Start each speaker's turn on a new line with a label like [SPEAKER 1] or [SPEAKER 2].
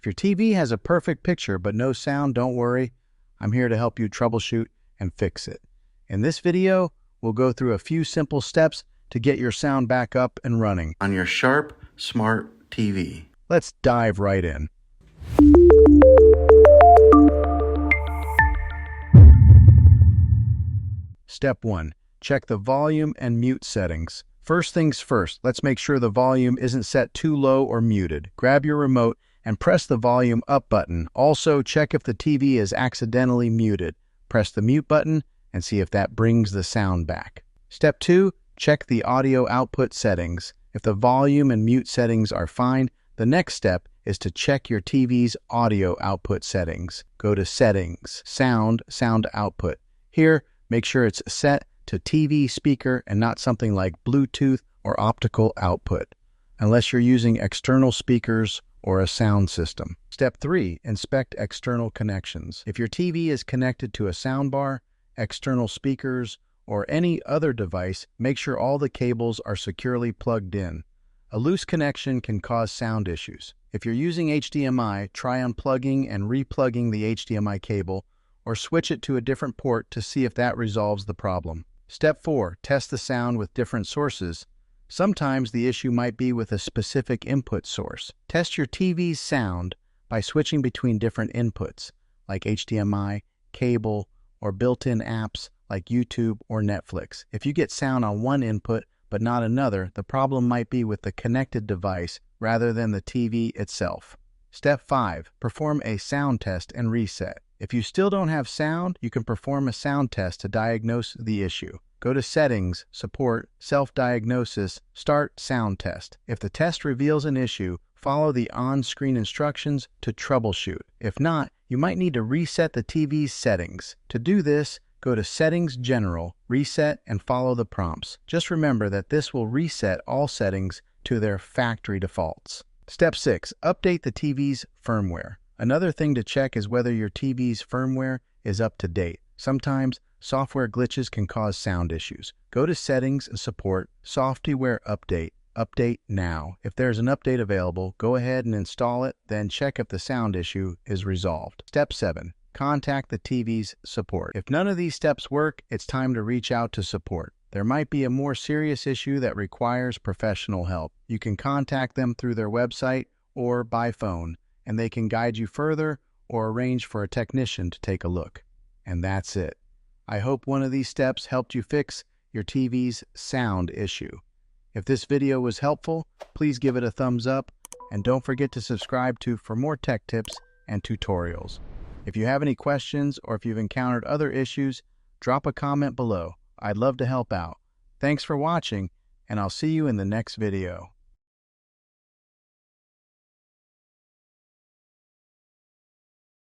[SPEAKER 1] If your TV has a perfect picture but no sound, don't worry. I'm here to help you troubleshoot and fix it. In this video, we'll go through a few simple steps to get your sound back up and running
[SPEAKER 2] on your sharp, smart TV.
[SPEAKER 1] Let's dive right in. Step 1. Check the volume and mute settings. First things first, let's make sure the volume isn't set too low or muted. Grab your remote and press the volume up button. Also, check if the TV is accidentally muted. Press the mute button and see if that brings the sound back. Step 2. Check the audio output settings. If the volume and mute settings are fine, the next step is to check your TV's audio output settings. Go to Settings, Sound Output. Here, make sure it's set to TV speaker and not something like Bluetooth or optical output, unless you're using external speakers or a sound system. Step 3. Inspect external connections. If your TV is connected to a soundbar, external speakers, or any other device, make sure all the cables are securely plugged in. A loose connection can cause sound issues. If you're using HDMI, try unplugging and replugging the HDMI cable, or switch it to a different port to see if that resolves the problem. Step 4. Test the sound with different sources. Sometimes the issue might be with a specific input source. Test your TV's sound by switching between different inputs, like HDMI, cable, or built-in apps like YouTube or Netflix. If you get sound on one input but not another, the problem might be with the connected device rather than the TV itself. Step 5. Perform a sound test and reset. If you still don't have sound, you can perform a sound test to diagnose the issue. Go to Settings, Support, Self-Diagnosis, Start Sound Test. If the test reveals an issue, follow the on-screen instructions to troubleshoot. If not, you might need to reset the TV's settings. To do this, go to Settings General, Reset, and follow the prompts. Just remember that this will reset all settings to their factory defaults. Step 6. Update the TV's firmware. Another thing to check is whether your TV's firmware is up to date. Sometimes, software glitches can cause sound issues. Go to Settings and Support, Software Update. Update now. If there's an update available, go ahead and install it, then check if the sound issue is resolved. Step 7. Contact the TV's support. If none of these steps work, it's time to reach out to support. There might be a more serious issue that requires professional help. You can contact them through their website or by phone, and they can guide you further or arrange for a technician to take a look. And that's it. I hope one of these steps helped you fix your TV's sound issue. If this video was helpful, please give it a thumbs up, and don't forget to subscribe for more tech tips and tutorials. If you have any questions or if you've encountered other issues, drop a comment below. I'd love to help out. Thanks for watching, and I'll see you in the next video.